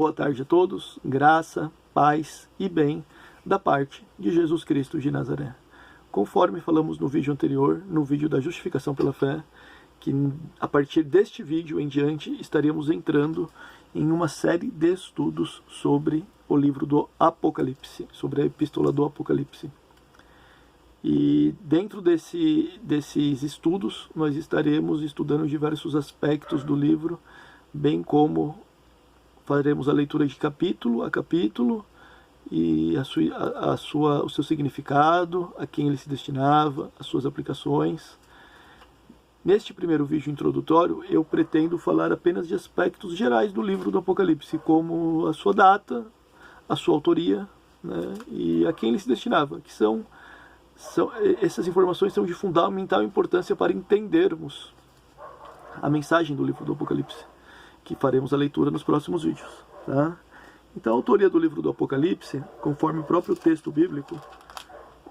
boa tarde a todos, graça, paz e bem da parte de Jesus Cristo de Nazaré. Conforme falamos no vídeo anterior, no vídeo da justificação pela fé, que a partir deste vídeo em diante estaríamos entrando em uma série de estudos sobre o livro do Apocalipse, sobre a epístola do Apocalipse. E dentro desses estudos nós estaremos estudando diversos aspectos do livro, bem como faremos a leitura de capítulo a capítulo e o seu significado, a quem ele se destinava, as suas aplicações. Neste primeiro vídeo introdutório, eu pretendo falar apenas de aspectos gerais do livro do Apocalipse, como a sua data, a sua autoria, né, e a quem ele se destinava, que essas informações são de fundamental importância para entendermos a mensagem do livro do Apocalipse, que faremos a leitura nos próximos vídeos. Tá? Então, a autoria do livro do Apocalipse, conforme o próprio texto bíblico,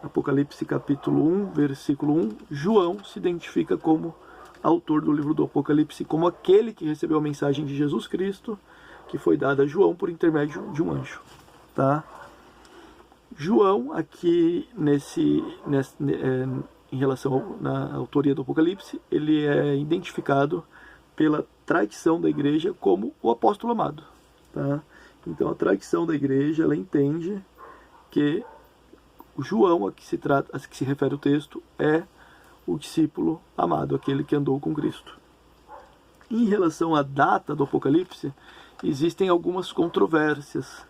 Apocalipse capítulo 1, versículo 1, João se identifica como autor do livro do Apocalipse, como aquele que recebeu a mensagem de Jesus Cristo, que foi dada a João por intermédio de um anjo. Tá? João, aqui em relação na autoria do Apocalipse, ele é identificado pela tradição da igreja como o apóstolo amado. Tá? Então a tradição da igreja, ela entende que o João a que se refere o texto é o discípulo amado, aquele que andou com Cristo. Em relação à data do Apocalipse, existem algumas controvérsias.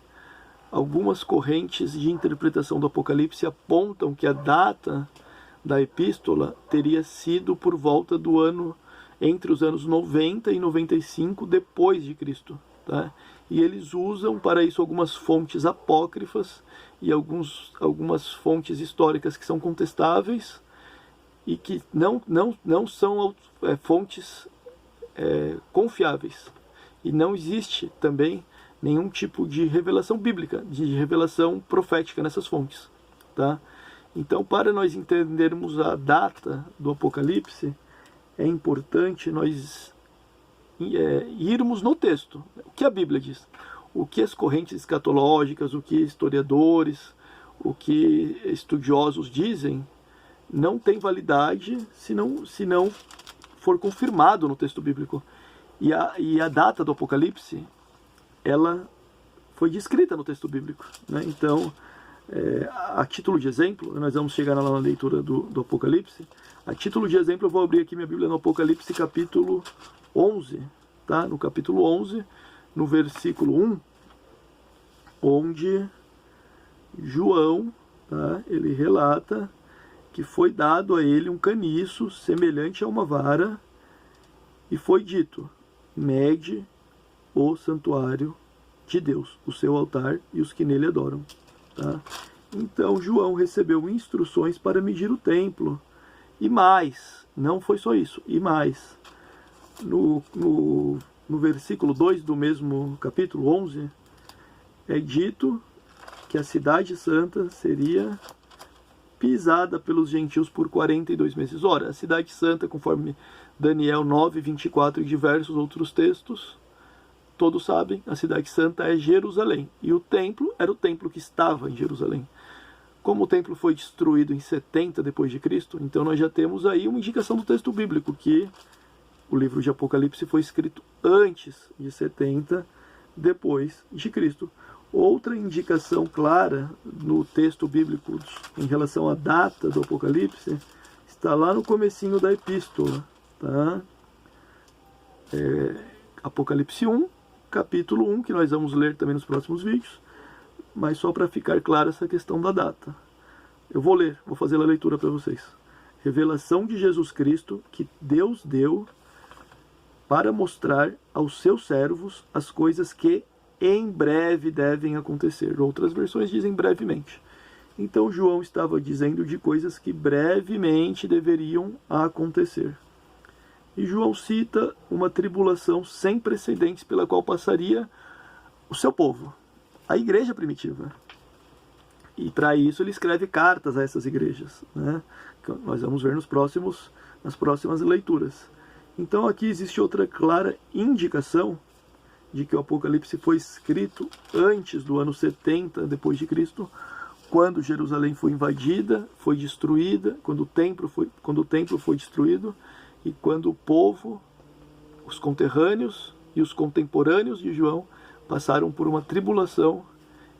Algumas correntes de interpretação do Apocalipse apontam que a data da epístola teria sido por volta do ano, entre os anos 90 e 95 depois de Cristo. Tá? E eles usam para isso algumas fontes apócrifas e algumas fontes históricas que são contestáveis e que não são fontes confiáveis. E não existe também nenhum tipo de revelação bíblica, de revelação profética nessas fontes. Tá? Então, para nós entendermos a data do Apocalipse, é importante nós irmos no texto. O que a Bíblia diz? O que as correntes escatológicas, o que historiadores, o que estudiosos dizem, não tem validade se não for confirmado no texto bíblico. E a data do Apocalipse, ela foi descrita no texto bíblico. Né? Então, a título de exemplo, nós vamos chegar lá na leitura do Apocalipse. A título de exemplo, eu vou abrir aqui minha Bíblia no Apocalipse capítulo 11. Tá? No capítulo 11, no versículo 1, onde João, tá? Ele relata que foi dado a ele um caniço semelhante a uma vara e foi dito: mede o santuário de Deus, o seu altar e os que nele adoram. Tá? Então João recebeu instruções para medir o templo. E mais, não foi só isso, e mais. No versículo 2 do mesmo capítulo 11, é dito que a cidade santa seria pisada pelos gentios por 42 meses. Ora, a cidade santa, conforme Daniel 9, 24 e diversos outros textos, todos sabem, a cidade santa é Jerusalém. E o templo era o templo que estava em Jerusalém. Como o templo foi destruído em 70 depois de Cristo, então nós já temos aí uma indicação do texto bíblico que o livro de Apocalipse foi escrito antes de 70 depois de Cristo. Outra indicação clara no texto bíblico em relação à data do Apocalipse está lá no comecinho da epístola. Tá? Apocalipse 1, capítulo 1, que nós vamos ler também nos próximos vídeos, mas só para ficar clara essa questão da data. Eu vou fazer a leitura para vocês. Revelação de Jesus Cristo que Deus deu para mostrar aos seus servos as coisas que em breve devem acontecer. Outras versões dizem brevemente. Então João estava dizendo de coisas que brevemente deveriam acontecer. E João cita uma tribulação sem precedentes pela qual passaria o seu povo, a igreja primitiva. E para isso ele escreve cartas a essas igrejas, né? Que nós vamos ver nas próximas leituras. Então aqui existe outra clara indicação de que o Apocalipse foi escrito antes do ano 70 depois de Cristo, quando Jerusalém foi invadida, foi destruída, quando o templo foi destruído e quando o povo, os conterrâneos e os contemporâneos de João passaram por uma tribulação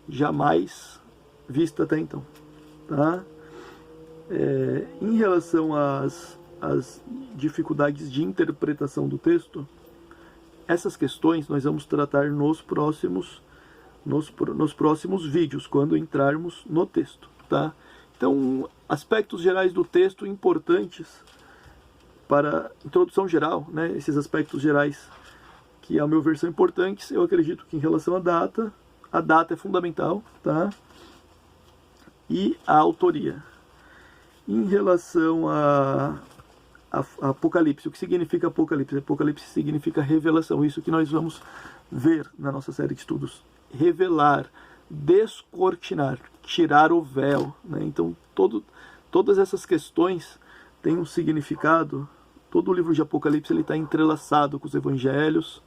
jamais vista até então. Tá? Em relação às dificuldades de interpretação do texto, essas questões nós vamos tratar nos próximos vídeos, quando entrarmos no texto. Tá? Então, aspectos gerais do texto importantes para introdução geral, né? Esses aspectos gerais que, ao meu ver, são importantes. Eu acredito que em relação à data, a data é fundamental, tá? E a autoria. Em relação a Apocalipse, o que significa Apocalipse? Apocalipse significa revelação, isso que nós vamos ver na nossa série de estudos. Revelar, descortinar, tirar o véu, né? Então, todas essas questões têm um significado. Todo o livro de Apocalipse está entrelaçado com os evangelhos,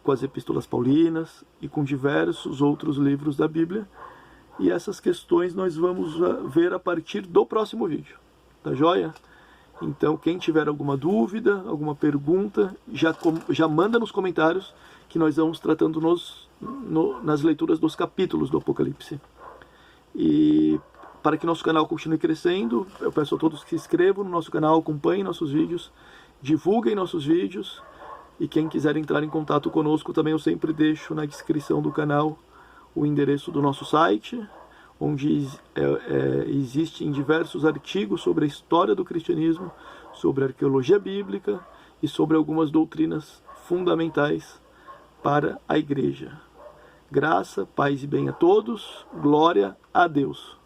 com as epístolas paulinas e com diversos outros livros da Bíblia. E essas questões nós vamos ver a partir do próximo vídeo. Tá joia? Então, quem tiver alguma dúvida, alguma pergunta, já manda nos comentários, que nós vamos tratando nas leituras dos capítulos do Apocalipse. E para que nosso canal continue crescendo, eu peço a todos que se inscrevam no nosso canal, acompanhem nossos vídeos, divulguem nossos vídeos, e quem quiser entrar em contato conosco, também eu sempre deixo na descrição do canal o endereço do nosso site, onde existem diversos artigos sobre a história do cristianismo, sobre a arqueologia bíblica e sobre algumas doutrinas fundamentais para a igreja. Graça, paz e bem a todos, glória a Deus.